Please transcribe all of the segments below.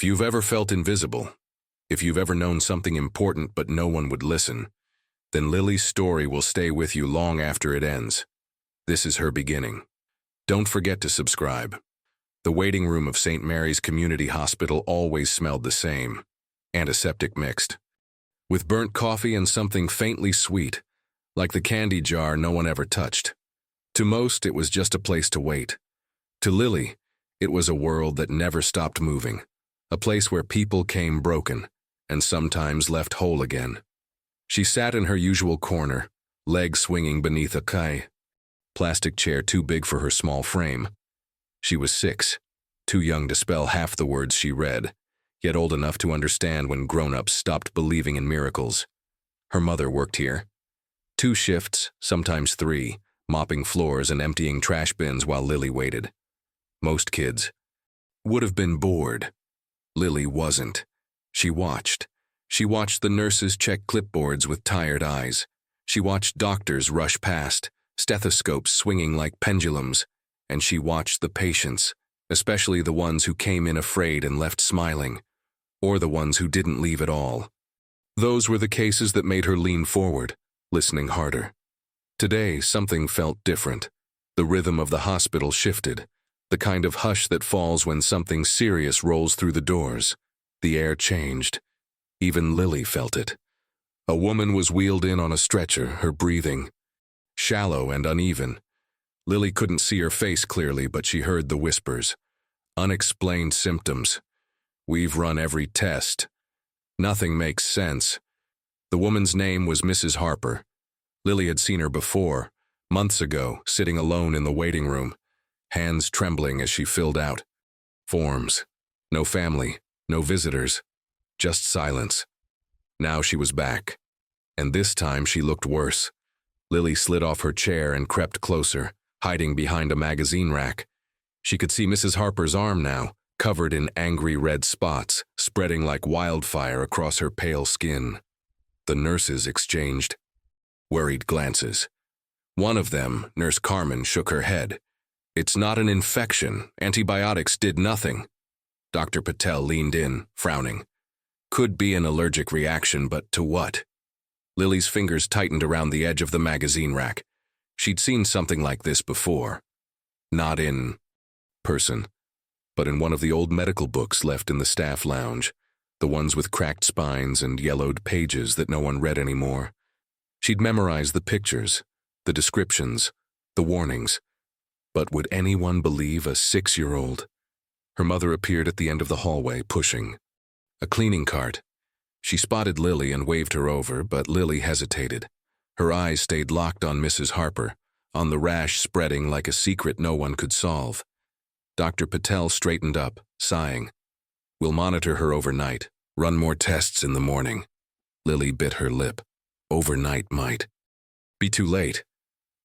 If you've ever felt invisible, if you've ever known something important but no one would listen, then Lily's story will stay with you long after it ends. This is her beginning. Don't forget to subscribe. The waiting room of St. Mary's Community Hospital always smelled the same, antiseptic mixed, with burnt coffee and something faintly sweet, like the candy jar no one ever touched. To most, it was just a place to wait. To Lily, it was a world that never stopped moving, a place where people came broken and sometimes left whole again. She sat in her usual corner, legs swinging beneath a plastic chair too big for her small frame. She was 6, too young to spell half the words she read, yet old enough to understand when grown-ups stopped believing in miracles. Her mother worked here. 2 shifts, sometimes 3, mopping floors and emptying trash bins while Lily waited. Most kids would have been bored. Lily wasn't. She watched. She watched the nurses check clipboards with tired eyes. She watched doctors rush past, stethoscopes swinging like pendulums, and she watched the patients, especially the ones who came in afraid and left smiling, or the ones who didn't leave at all. Those were the cases that made her lean forward, listening harder. Today, something felt different. The rhythm of the hospital shifted, the kind of hush that falls when something serious rolls through the doors. The air changed. Even Lily felt it. A woman was wheeled in on a stretcher, her breathing shallow and uneven. Lily couldn't see her face clearly, but she heard the whispers. Unexplained symptoms. We've run every test. Nothing makes sense. The woman's name was Mrs. Harper. Lily had seen her before, months ago, sitting alone in the waiting room, hands trembling as she filled out forms. No family, no visitors, just silence. Now she was back, and this time she looked worse. Lily slid off her chair and crept closer, hiding behind a magazine rack. She could see Mrs. Harper's arm now, covered in angry red spots, spreading like wildfire across her pale skin. The nurses exchanged worried glances. One of them, Nurse Carmen, shook her head. It's not an infection. Antibiotics did nothing. Dr. Patel leaned in, frowning. Could be an allergic reaction, but to what? Lily's fingers tightened around the edge of the magazine rack. She'd seen something like this before. Not in person, but in one of the old medical books left in the staff lounge, the ones with cracked spines and yellowed pages that no one read anymore. She'd memorized the pictures, the descriptions, the warnings. But would anyone believe a 6-year-old? Her mother appeared at the end of the hallway, pushing a cleaning cart. She spotted Lily and waved her over, but Lily hesitated. Her eyes stayed locked on Mrs. Harper, on the rash spreading like a secret no one could solve. Dr. Patel straightened up, sighing. We'll monitor her overnight, run more tests in the morning. Lily bit her lip. Overnight might be too late.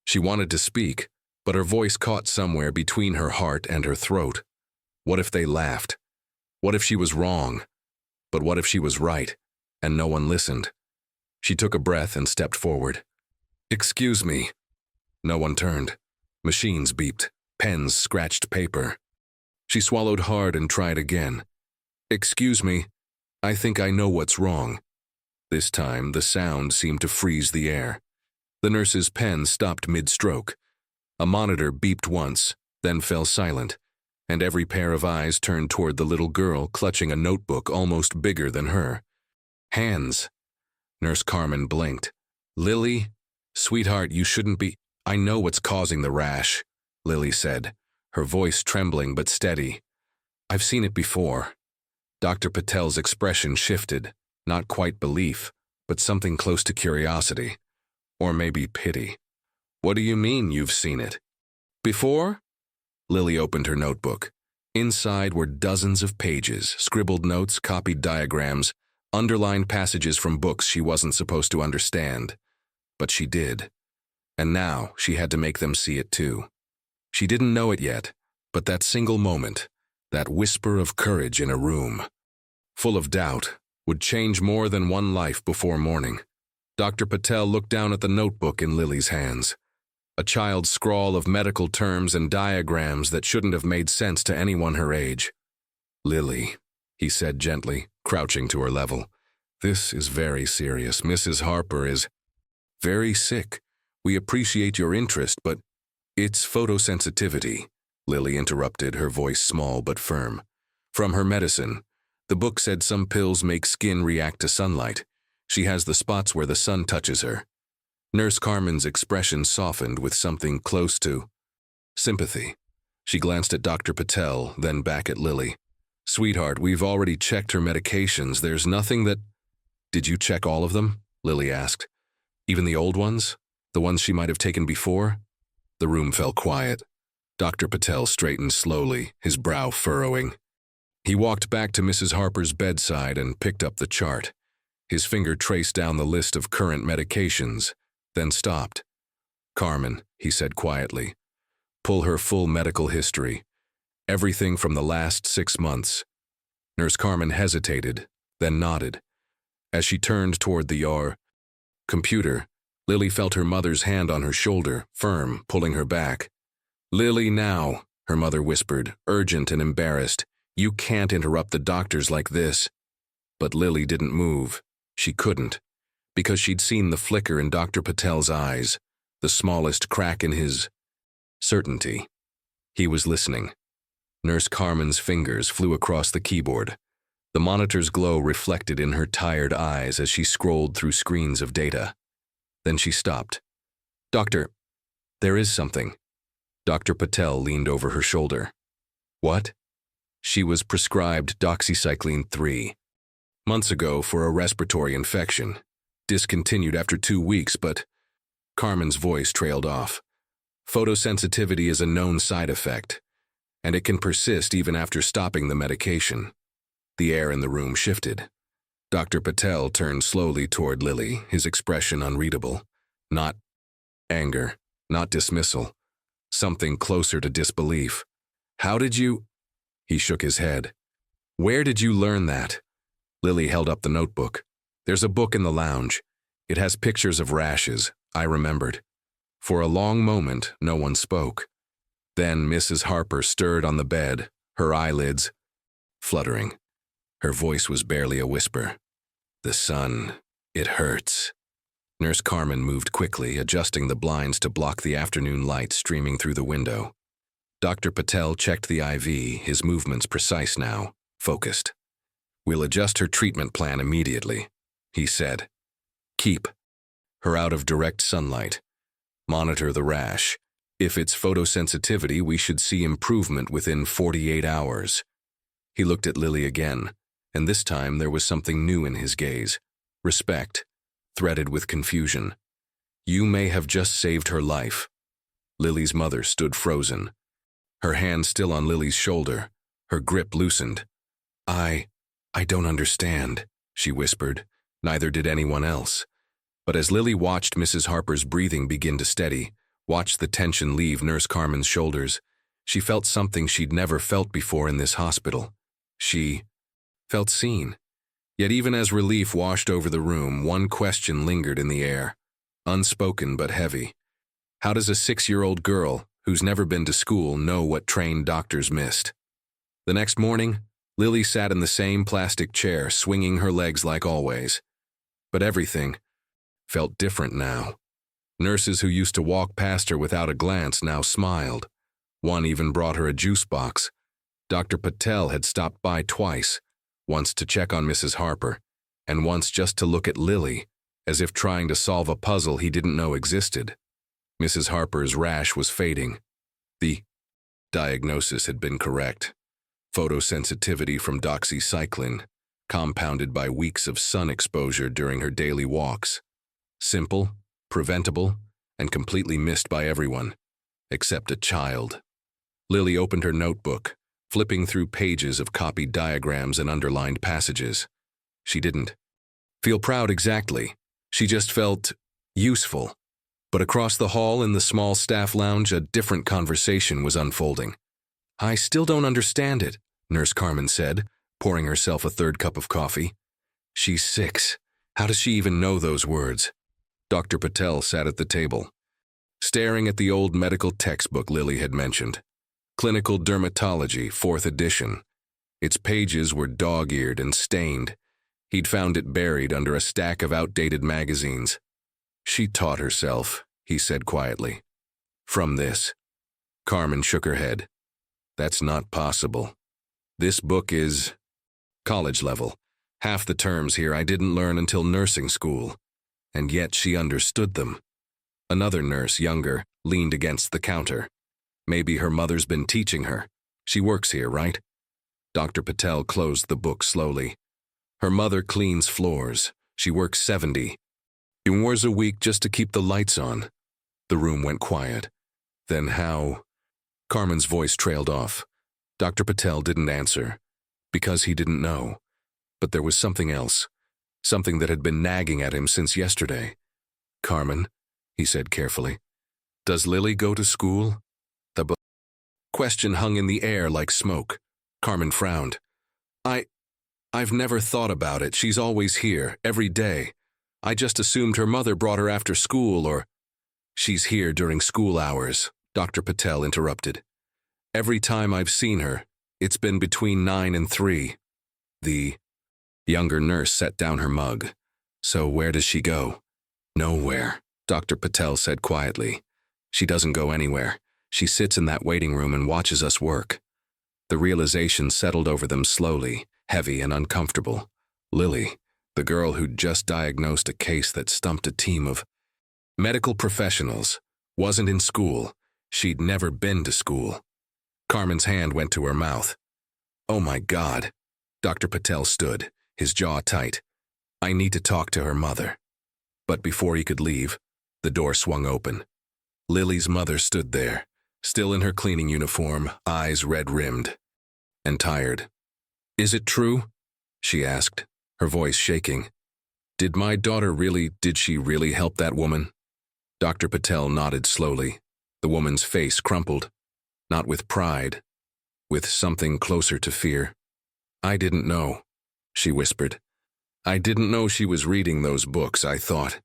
She wanted to speak, but her voice caught somewhere between her heart and her throat. What if they laughed? What if she was wrong? But what if she was right, and no one listened? She took a breath and stepped forward. Excuse me. No one turned. Machines beeped. Pens scratched paper. She swallowed hard and tried again. Excuse me. I think I know what's wrong. This time, the sound seemed to freeze the air. The nurse's pen stopped mid-stroke. A monitor beeped once, then fell silent, and every pair of eyes turned toward the little girl clutching a notebook almost bigger than her. Hands. Nurse Carmen blinked. Lily? Sweetheart, you shouldn't be. I know what's causing the rash, Lily said, her voice trembling but steady. I've seen it before. Dr. Patel's expression shifted, not quite belief, but something close to curiosity. Or maybe pity. What do you mean you've seen it? Before? Lily opened her notebook. Inside were dozens of pages, scribbled notes, copied diagrams, underlined passages from books she wasn't supposed to understand. But she did. And now she had to make them see it too. She didn't know it yet, but that single moment, that whisper of courage in a room, full of doubt, would change more than one life before morning. Dr. Patel looked down at the notebook in Lily's hands. A child's scrawl of medical terms and diagrams that shouldn't have made sense to anyone her age. Lily, he said gently, crouching to her level. This is very serious. Mrs. Harper is very sick. We appreciate your interest, but it's photosensitivity, Lily interrupted, her voice small but firm. From her medicine. The book said some pills make skin react to sunlight. She has the spots where the sun touches her. Nurse Carmen's expression softened with something close to sympathy. She glanced at Dr. Patel, then back at Lily. Sweetheart, we've already checked her medications. There's nothing that… Did you check all of them? Lily asked. Even the old ones? The ones she might have taken before? The room fell quiet. Dr. Patel straightened slowly, his brow furrowing. He walked back to Mrs. Harper's bedside and picked up the chart. His finger traced down the list of current medications, then stopped. Carmen, he said quietly, pull her full medical history. Everything from the last 6 months. Nurse Carmen hesitated, then nodded. As she turned toward the computer, Lily felt her mother's hand on her shoulder, firm, pulling her back. Lily, now, her mother whispered, urgent and embarrassed. You can't interrupt the doctors like this. But Lily didn't move. She couldn't, because she'd seen the flicker in Dr. Patel's eyes, the smallest crack in his certainty. He was listening. Nurse Carmen's fingers flew across the keyboard. The monitor's glow reflected in her tired eyes as she scrolled through screens of data. Then she stopped. Doctor, there is something. Dr. Patel leaned over her shoulder. What? She was prescribed doxycycline 3. Months ago for a respiratory infection. Discontinued after 2 weeks, but… Carmen's voice trailed off. Photosensitivity is a known side effect, and it can persist even after stopping the medication. The air in the room shifted. Dr. Patel turned slowly toward Lily, his expression unreadable. Not anger, not dismissal. Something closer to disbelief. How did you… He shook his head. Where did you learn that? Lily held up the notebook. There's a book in the lounge. It has pictures of rashes, I remembered. For a long moment, no one spoke. Then Mrs. Harper stirred on the bed, her eyelids fluttering. Her voice was barely a whisper. The sun, it hurts. Nurse Carmen moved quickly, adjusting the blinds to block the afternoon light streaming through the window. Dr. Patel checked the IV, his movements precise now, focused. We'll adjust her treatment plan immediately, he said. Keep her out of direct sunlight. Monitor the rash. If it's photosensitivity, we should see improvement within 48 hours. He looked at Lily again, and this time there was something new in his gaze. Respect, threaded with confusion. You may have just saved her life. Lily's mother stood frozen. Her hand still on Lily's shoulder, her grip loosened. I don't understand, she whispered. Neither did anyone else. But as Lily watched Mrs. Harper's breathing begin to steady, watched the tension leave Nurse Carmen's shoulders, she felt something she'd never felt before in this hospital. She felt seen. Yet even as relief washed over the room, one question lingered in the air, unspoken but heavy. How does a 6-year-old girl, who's never been to school, know what trained doctors missed? The next morning, Lily sat in the same plastic chair, swinging her legs like always. But everything felt different now. Nurses who used to walk past her without a glance now smiled. One even brought her a juice box. Dr. Patel had stopped by twice, once to check on Mrs. Harper, and once just to look at Lily, as if trying to solve a puzzle he didn't know existed. Mrs. Harper's rash was fading. The diagnosis had been correct. Photosensitivity from doxycycline, compounded by weeks of sun exposure during her daily walks. Simple, preventable, and completely missed by everyone, except a child. Lily opened her notebook, flipping through pages of copied diagrams and underlined passages. She didn't feel proud exactly. She just felt useful. But across the hall in the small staff lounge, a different conversation was unfolding. I still don't understand it, Nurse Carmen said, pouring herself a third cup of coffee. She's 6. How does she even know those words? Dr. Patel sat at the table, staring at the old medical textbook Lily had mentioned. Clinical Dermatology, 4th edition. Its pages were dog-eared and stained. He'd found it buried under a stack of outdated magazines. "She taught herself," he said quietly. "From this." Carmen shook her head. "That's not possible. This book is college level. Half the terms here I didn't learn until nursing school. And yet she understood them." Another nurse, younger, leaned against the counter. "Maybe her mother's been teaching her. She works here, right?" Dr. Patel closed the book slowly. "Her mother cleans floors. She works 70 hours a week just to keep the lights on." The room went quiet. "Then how?" Carmen's voice trailed off. Dr. Patel didn't answer, because he didn't know. But there was something else, something that had been nagging at him since yesterday. "Carmen," he said carefully, "does Lily go to school?" The question hung in the air like smoke. Carmen frowned. I've never thought about it. She's always here, every day. I just assumed her mother brought her after school or—" "She's here during school hours," Dr. Patel interrupted. "Every time I've seen her, it's been between 9 and 3. The younger nurse set down her mug. "So where does she go?" "Nowhere," Dr. Patel said quietly. "She doesn't go anywhere. She sits in that waiting room and watches us work." The realization settled over them slowly, heavy and uncomfortable. Lily, the girl who'd just diagnosed a case that stumped a team of medical professionals, wasn't in school. She'd never been to school. Carmen's hand went to her mouth. "Oh my God." Dr. Patel stood, his jaw tight. "I need to talk to her mother." But before he could leave, the door swung open. Lily's mother stood there, still in her cleaning uniform, eyes red-rimmed and tired. "Is it true?" she asked, her voice shaking. Did she really help that woman?" Dr. Patel nodded slowly. The woman's face crumpled, not with pride, with something closer to fear. "I didn't know," she whispered. "I didn't know she was reading those books. I thought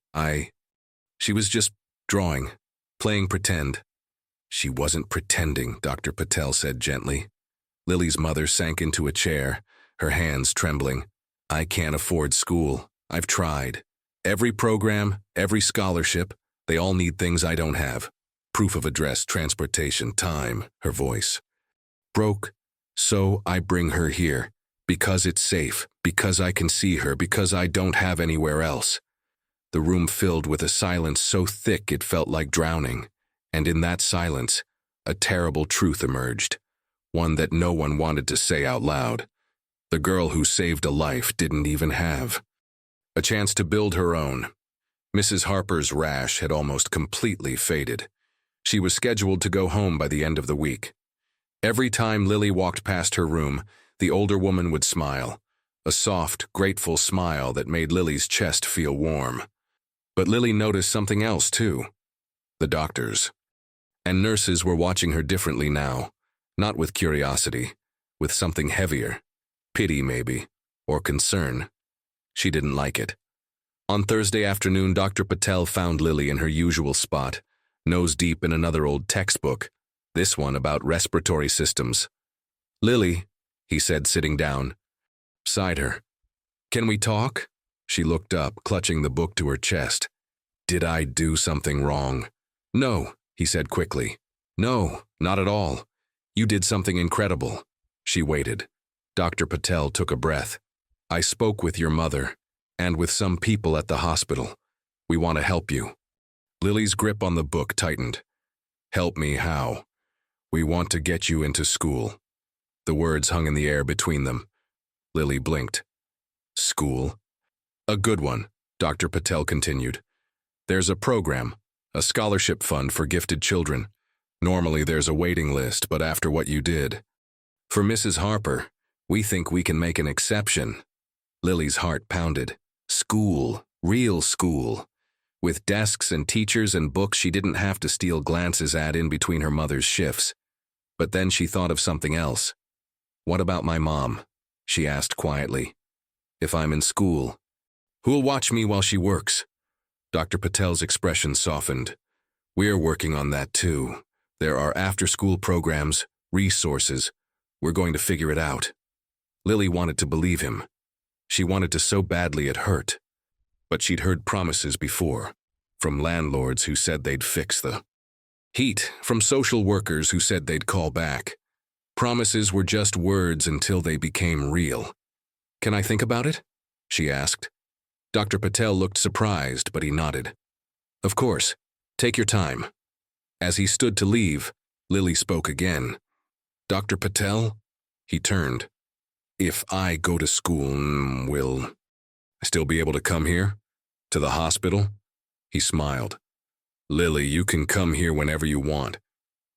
she was just drawing, playing pretend." "She wasn't pretending," Dr. Patel said gently. Lily's mother sank into a chair, her hands trembling. "I can't afford school. I've tried. Every program, every scholarship, they all need things I don't have. Proof of address, transportation, time," her voice broke. "So I bring her here, because it's safe, because I can see her, because I don't have anywhere else." The room filled with a silence so thick it felt like drowning, and in that silence, a terrible truth emerged, one that no one wanted to say out loud. The girl who saved a life didn't even have a chance to build her own. Mrs. Harper's rash had almost completely faded. She was scheduled to go home by the end of the week. Every time Lily walked past her room, the older woman would smile, a soft, grateful smile that made Lily's chest feel warm. But Lily noticed something else, too. The doctors and nurses were watching her differently now, not with curiosity, with something heavier, pity maybe, or concern. She didn't like it. On Thursday afternoon, Dr. Patel found Lily in her usual spot, nose deep in another old textbook, this one about respiratory systems. "Lily," he said, sitting down beside her. "Can we talk?" She looked up, clutching the book to her chest. "Did I do something wrong?" "No," he said quickly. "No, not at all. You did something incredible." She waited. Dr. Patel took a breath. "I spoke with your mother, and with some people at the hospital. We want to help you." Lily's grip on the book tightened. "Help me how?" "We want to get you into school." The words hung in the air between them. Lily blinked. "School?" "A good one," Dr. Patel continued. "There's a program, a scholarship fund for gifted children. Normally there's a waiting list, but after what you did, for Mrs. Harper, we think we can make an exception." Lily's heart pounded. School, real school. With desks and teachers and books she didn't have to steal glances at in between her mother's shifts. But then she thought of something else. "What about my mom?" she asked quietly. "If I'm in school, who'll watch me while she works?" Dr. Patel's expression softened. "We're working on that too. There are after-school programs, resources. We're going to figure it out." Lily wanted to believe him. She wanted to so badly it hurt. But she'd heard promises before, from landlords who said they'd fix the heat, from social workers who said they'd call back. Promises were just words until they became real. "Can I think about it?" she asked. Dr. Patel looked surprised, but he nodded. "Of course. Take your time." As he stood to leave, Lily spoke again. "Dr. Patel?" He turned. "If I go to school, will I still be able to come here? To the hospital?" He smiled. "Lily, you can come here whenever you want.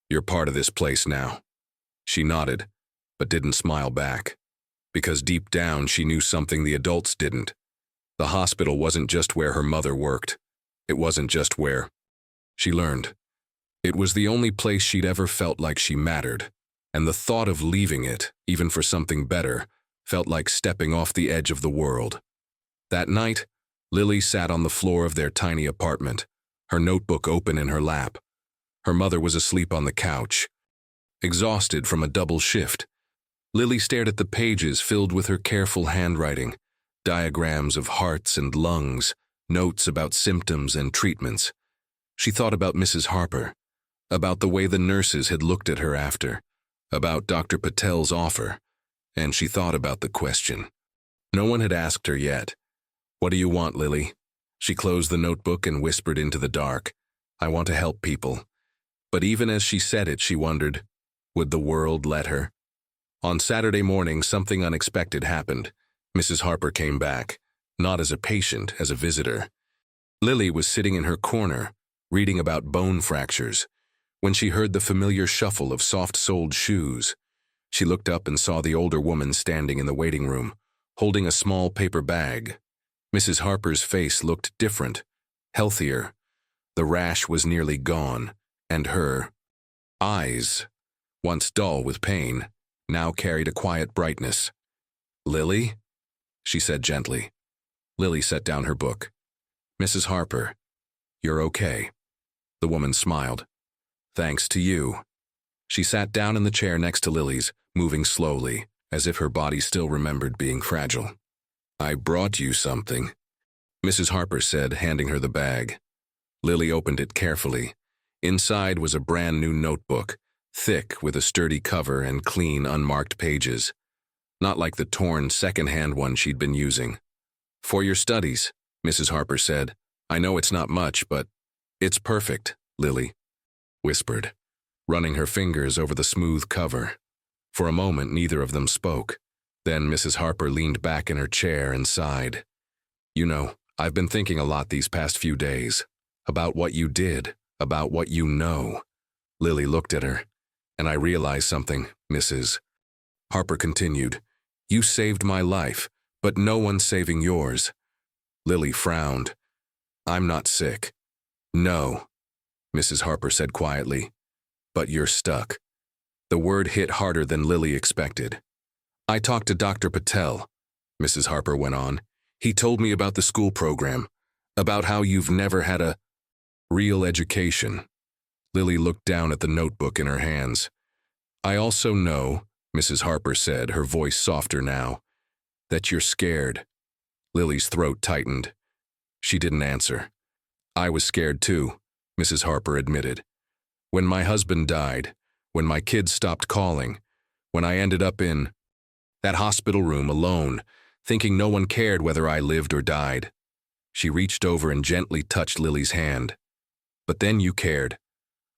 You're part of this place now." She nodded, but didn't smile back, because deep down she knew something the adults didn't. The hospital wasn't just where her mother worked. It wasn't just where she learned. It was the only place she'd ever felt like she mattered, and the thought of leaving it, even for something better, felt like stepping off the edge of the world. That night, Lily sat on the floor of their tiny apartment, her notebook open in her lap. Her mother was asleep on the couch, exhausted from a double shift. Lily stared at the pages filled with her careful handwriting, diagrams of hearts and lungs, notes about symptoms and treatments. She thought about Mrs. Harper, about the way the nurses had looked at her after, about Dr. Patel's offer, and she thought about the question. No one had asked her yet. "What do you want, Lily?" She closed the notebook and whispered into the dark. "I want to help people." But even as she said it, she wondered, would the world let her? On Saturday morning, something unexpected happened. Mrs. Harper came back, not as a patient, as a visitor. Lily was sitting in her corner, reading about bone fractures, when she heard the familiar shuffle of soft-soled shoes. She looked up and saw the older woman standing in the waiting room, holding a small paper bag. Mrs. Harper's face looked different, healthier. The rash was nearly gone, and her eyes, once dull with pain, now carried a quiet brightness. "Lily?" she said gently. Lily set down her book. "Mrs. Harper, you're okay." The woman smiled. "Thanks to you." She sat down in the chair next to Lily's, moving slowly, as if her body still remembered being fragile. "I brought you something," Mrs. Harper said, handing her the bag. Lily opened it carefully. Inside was a brand new notebook, thick with a sturdy cover and clean, unmarked pages. Not like the torn, second-hand one she'd been using. "For your studies," Mrs. Harper said. "I know it's not much, but it's perfect," Lily whispered, running her fingers over the smooth cover. For a moment, neither of them spoke. Then Mrs. Harper leaned back in her chair and sighed. "You know, I've been thinking a lot these past few days. About what you did, about what you know." Lily looked at her. "And I realized something, Mrs. Harper continued. "You saved my life, but no one's saving yours." Lily frowned. "I'm not sick." "No," Mrs. Harper said quietly. "But you're stuck." The word hit harder than Lily expected. "I talked to Dr. Patel," Mrs. Harper went on. "He told me about the school program, about how you've never had a real education." Lily looked down at the notebook in her hands. "I also know," Mrs. Harper said, her voice softer now, "that you're scared." Lily's throat tightened. She didn't answer. "I was scared too," Mrs. Harper admitted. "When my husband died, when my kids stopped calling, when I ended up in that hospital room alone, thinking no one cared whether I lived or died." She reached over and gently touched Lily's hand. "But then you cared.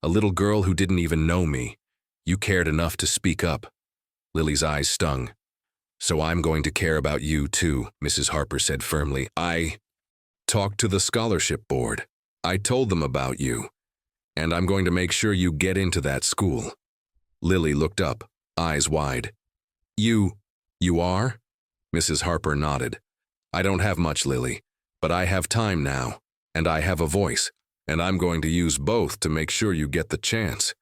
A little girl who didn't even know me. You cared enough to speak up." Lily's eyes stung. "So I'm going to care about you too," Mrs. Harper said firmly. "I talked to the scholarship board. I told them about you. And I'm going to make sure you get into that school." Lily looked up, eyes wide. You are?" Mrs. Harper nodded. "I don't have much, Lily, but I have time now, and I have a voice, and I'm going to use both to make sure you get the chance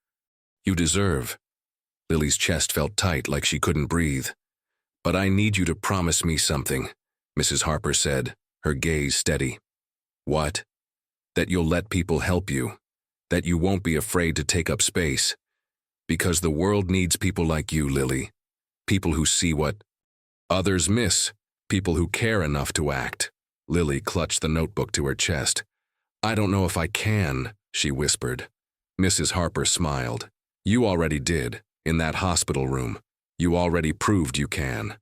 you deserve." Lily's chest felt tight, like she couldn't breathe. "But I need you to promise me something," Mrs. Harper said, her gaze steady. "What?" "That you'll let people help you, that you won't be afraid to take up space. Because the world needs people like you, Lily. People who see what Others miss, people who care enough to act. Lily clutched the notebook to her chest. I don't know if I can, she whispered. Mrs. Harper smiled. You already did, in that hospital room. You already proved you can.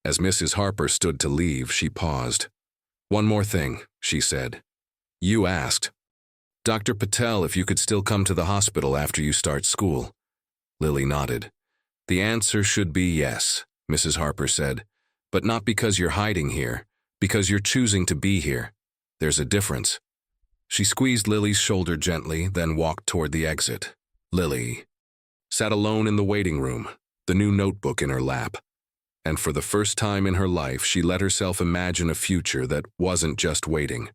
As Mrs. Harper stood to leave, she paused. One more thing, she said. You asked Dr. Patel if you could still come to the hospital after you start school. Lily nodded. The answer should be yes, Mrs. Harper said, but not because you're hiding here, because you're choosing to be here. There's a difference. She squeezed Lily's shoulder gently, then walked toward the exit. Lily sat alone in the waiting room, the new notebook in her lap. And for the first time in her life, she let herself imagine a future that wasn't just waiting.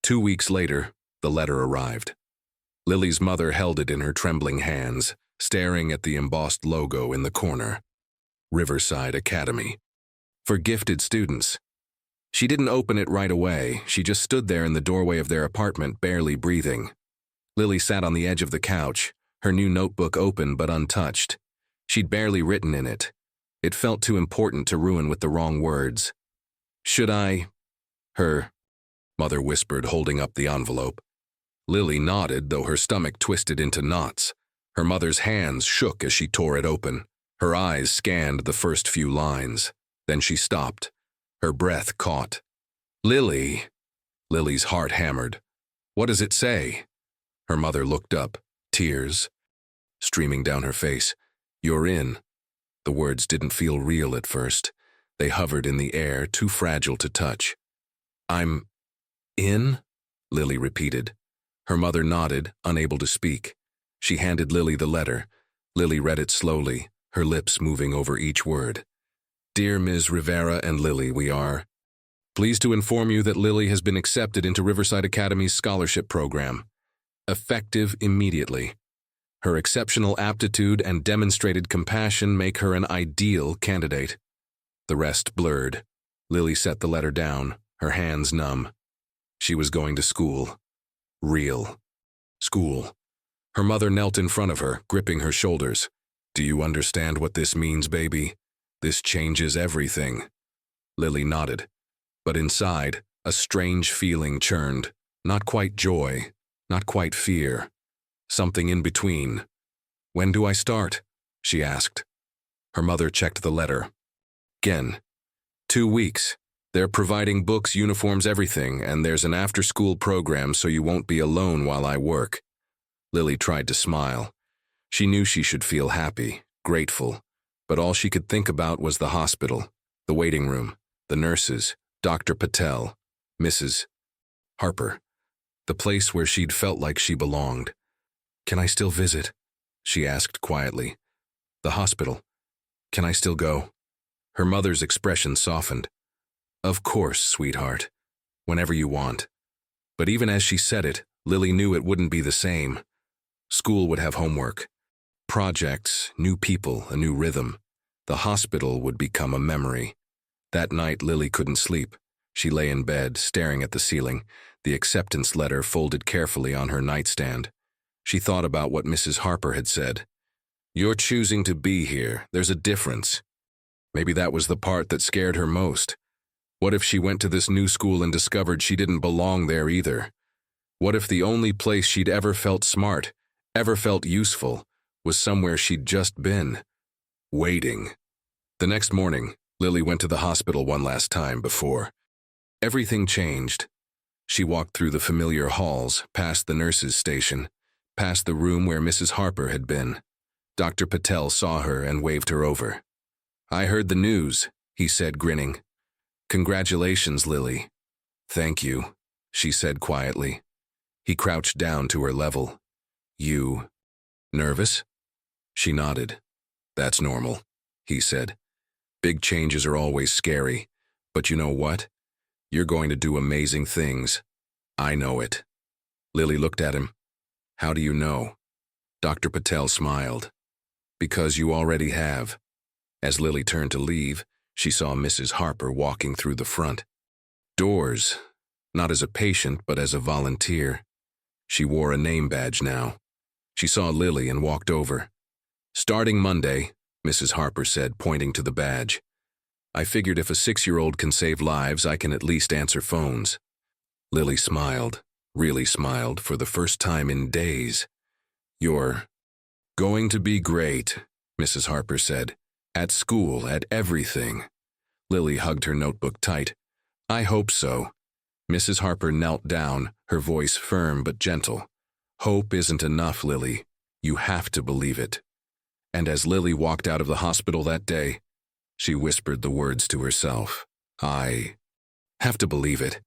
2 weeks later, the letter arrived. Lily's mother held it in her trembling hands, staring at the embossed logo in the corner. Riverside Academy. For gifted students. She didn't open it right away. She just stood there in the doorway of their apartment, barely breathing. Lily sat on the edge of the couch, her new notebook open but untouched. She'd barely written in it. It felt too important to ruin with the wrong words. Should I? Her mother whispered, holding up the envelope. Lily nodded, though her stomach twisted into knots. Her mother's hands shook as she tore it open. Her eyes scanned the first few lines. Then she stopped. Her breath caught. Lily! Lily's heart hammered. What does it say? Her mother looked up, tears streaming down her face. You're in. The words didn't feel real at first. They hovered in the air, too fragile to touch. I'm in? Lily repeated. Her mother nodded, unable to speak. She handed Lily the letter. Lily read it slowly, her lips moving over each word. Dear Ms. Rivera and Lily, we are pleased to inform you that Lily has been accepted into Riverside Academy's scholarship program. Effective immediately. Her exceptional aptitude and demonstrated compassion make her an ideal candidate. The rest blurred. Lily set the letter down, her hands numb. She was going to school. Real school. Her mother knelt in front of her, gripping her shoulders. Do you understand what this means, baby? This changes everything. Lily nodded. But inside, a strange feeling churned. Not quite joy, not quite fear. Something in between. When do I start? She asked. Her mother checked the letter. Again. 2 weeks. They're providing books, uniforms, everything, and there's an after-school program so you won't be alone while I work. Lily tried to smile. She knew she should feel happy, grateful, but all she could think about was the hospital, the waiting room, the nurses, Dr. Patel, Mrs. Harper, the place where she'd felt like she belonged. Can I still visit? She asked quietly. The hospital. Can I still go? Her mother's expression softened. Of course, sweetheart. Whenever you want. But even as she said it, Lily knew it wouldn't be the same. School would have homework. Projects, new people, a new rhythm. The hospital would become a memory. That night, Lily couldn't sleep. She lay in bed, staring at the ceiling, the acceptance letter folded carefully on her nightstand. She thought about what Mrs. Harper had said. You're choosing to be here. There's a difference. Maybe that was the part that scared her most. What if she went to this new school and discovered she didn't belong there either? What if the only place she'd ever felt smart, ever felt useful, was somewhere she'd just been? Waiting. The next morning, Lily went to the hospital one last time before. Everything changed. She walked through the familiar halls, past the nurse's station, past the room where Mrs. Harper had been. Dr. Patel saw her and waved her over. I heard the news, he said, grinning. Congratulations, Lily. Thank you, she said quietly. He crouched down to her level. You nervous? She nodded. That's normal, he said. Big changes are always scary, but you know what? You're going to do amazing things. I know it. Lily looked at him. How do you know? Dr. Patel smiled. Because you already have. As Lily turned to leave, she saw Mrs. Harper walking through the front doors, not as a patient but as a volunteer. She wore a name badge now. She saw Lily and walked over. Starting Monday, Mrs. Harper said, pointing to the badge. I figured if a 6-year-old can save lives, I can at least answer phones. Lily smiled, really smiled, for the first time in days. You're going to be great, Mrs. Harper said. At school, at everything. Lily hugged her notebook tight. I hope so. Mrs. Harper knelt down, her voice firm but gentle. Hope isn't enough, Lily. You have to believe it. And as Lily walked out of the hospital that day, she whispered the words to herself. I have to believe it.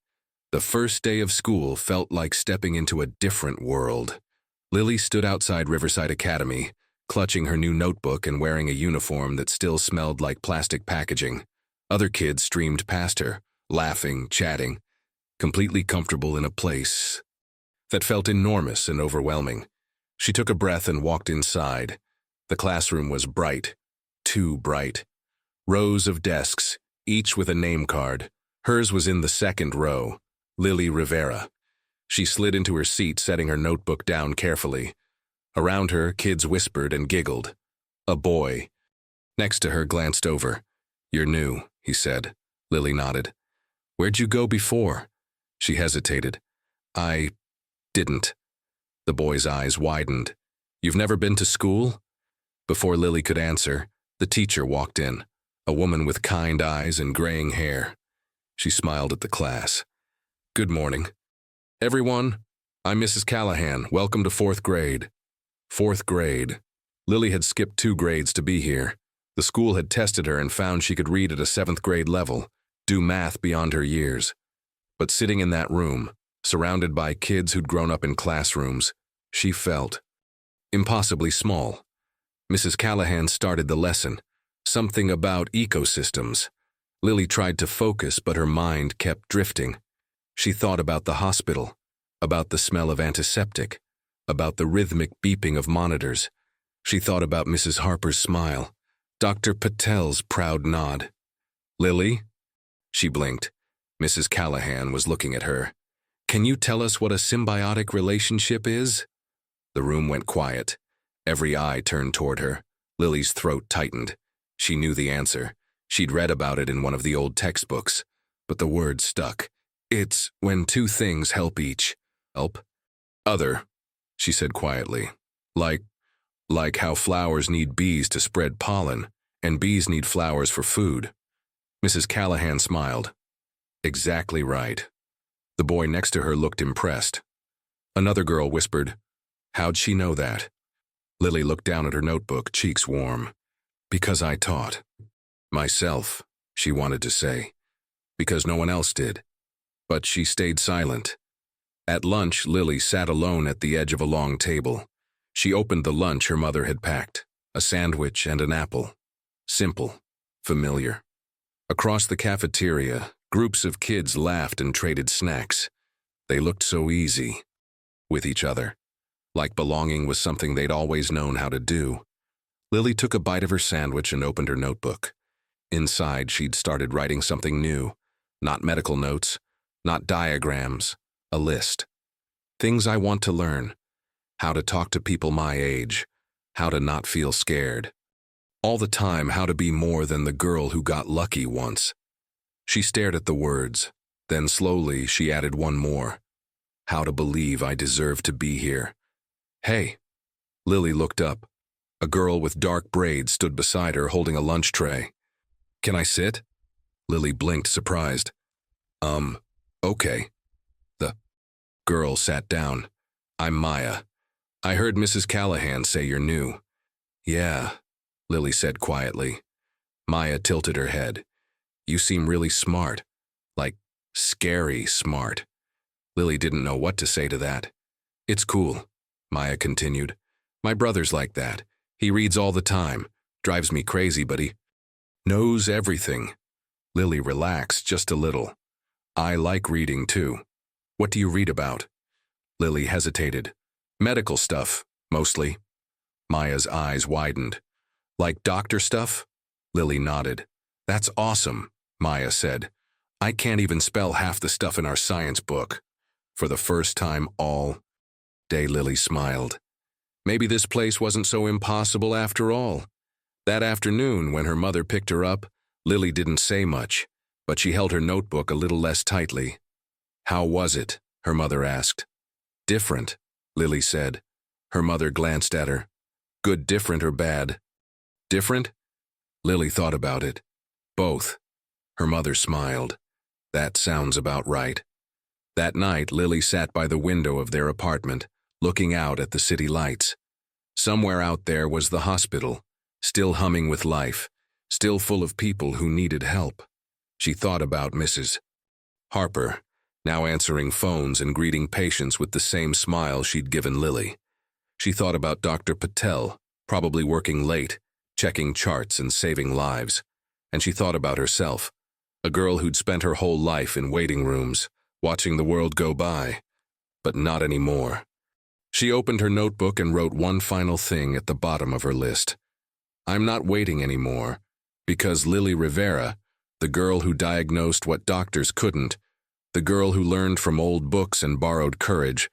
The first day of school felt like stepping into a different world. Lily stood outside Riverside Academy, clutching her new notebook and wearing a uniform that still smelled like plastic packaging. Other kids streamed past her, laughing, chatting, completely comfortable in a place that felt enormous and overwhelming. She took a breath and walked inside. The classroom was bright, too bright. Rows of desks, each with a name card. Hers was in the second row, Lily Rivera. She slid into her seat, setting her notebook down carefully. Around her, kids whispered and giggled. A boy next to her glanced over. You're new, he said. Lily nodded. Where'd you go before? She hesitated. I didn't. The boy's eyes widened. You've never been to school? Before Lily could answer, the teacher walked in, a woman with kind eyes and graying hair. She smiled at the class. Good morning. Everyone, I'm Mrs. Callahan. Welcome to 4th grade. 4th grade. Lily had skipped 2 grades to be here. The school had tested her and found she could read at a 7th grade level, do math beyond her years. But sitting in that room, surrounded by kids who'd grown up in classrooms, she felt impossibly small. Mrs. Callahan started the lesson, something about ecosystems. Lily tried to focus, but her mind kept drifting. She thought about the hospital, about the smell of antiseptic, about the rhythmic beeping of monitors. She thought about Mrs. Harper's smile, Dr. Patel's proud nod. Lily? She blinked. Mrs. Callahan was looking at her. Can you tell us what a symbiotic relationship is? The room went quiet. Every eye turned toward her. Lily's throat tightened. She knew the answer. She'd read about it in one of the old textbooks. But the word stuck. It's when 2 things help each. Help? Other, she said quietly. Like how flowers need bees to spread pollen, and bees need flowers for food. Mrs. Callahan smiled. Exactly right. The boy next to her looked impressed. Another girl whispered, How'd she know that? Lily looked down at her notebook, cheeks warm. Because I taught. Myself, she wanted to say. Because no one else did. But she stayed silent. At lunch, Lily sat alone at the edge of a long table. She opened the lunch her mother had packed, a sandwich and an apple. Simple, familiar. Across the cafeteria, groups of kids laughed and traded snacks. They looked so easy with each other, like belonging was something they'd always known how to do. Lily took a bite of her sandwich and opened her notebook. Inside, she'd started writing something new. Not medical notes, not diagrams, a list. Things I want to learn. How to talk to people my age. How to not feel scared. All the time, how to be more than the girl who got lucky once. She stared at the words. Then slowly, she added one more. How to believe I deserve to be here. Hey. Lily looked up. A girl with dark braids stood beside her holding a lunch tray. Can I sit? Lily blinked, surprised. Okay. The girl sat down. I'm Maya. I heard Mrs. Callahan say you're new. Yeah, Lily said quietly. Maya tilted her head. You seem really smart. Like, scary smart. Lily didn't know what to say to that. It's cool, Maya continued. My brother's like that. He reads all the time. Drives me crazy, but he knows everything. Lily relaxed just a little. I like reading too. What do you read about? Lily hesitated. Medical stuff, mostly. Maya's eyes widened. Like doctor stuff? Lily nodded. That's awesome, Maya said. I can't even spell half the stuff in our science book. For the first time all day, Lily smiled. Maybe this place wasn't so impossible after all. That afternoon, when her mother picked her up, Lily didn't say much, but she held her notebook a little less tightly. "How was it?" her mother asked. "Different," Lily said. Her mother glanced at her. "Good different or bad?" "Different?" Lily thought about it. "Both." Her mother smiled. "That sounds about right." That night, Lily sat by the window of their apartment, looking out at the city lights. Somewhere out there was the hospital, still humming with life, still full of people who needed help. She thought about Mrs. Harper, now answering phones and greeting patients with the same smile she'd given Lily. She thought about Dr. Patel, probably working late, checking charts and saving lives. And she thought about herself, a girl who'd spent her whole life in waiting rooms, watching the world go by. But not anymore. She opened her notebook and wrote one final thing at the bottom of her list. "I'm not waiting anymore, because Lily Rivera, the girl who diagnosed what doctors couldn't, the girl who learned from old books and borrowed courage,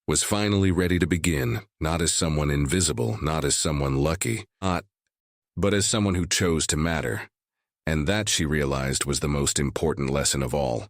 was finally ready to begin, not as someone invisible, not as someone lucky, but as someone who chose to matter." And that, she realized, was the most important lesson of all.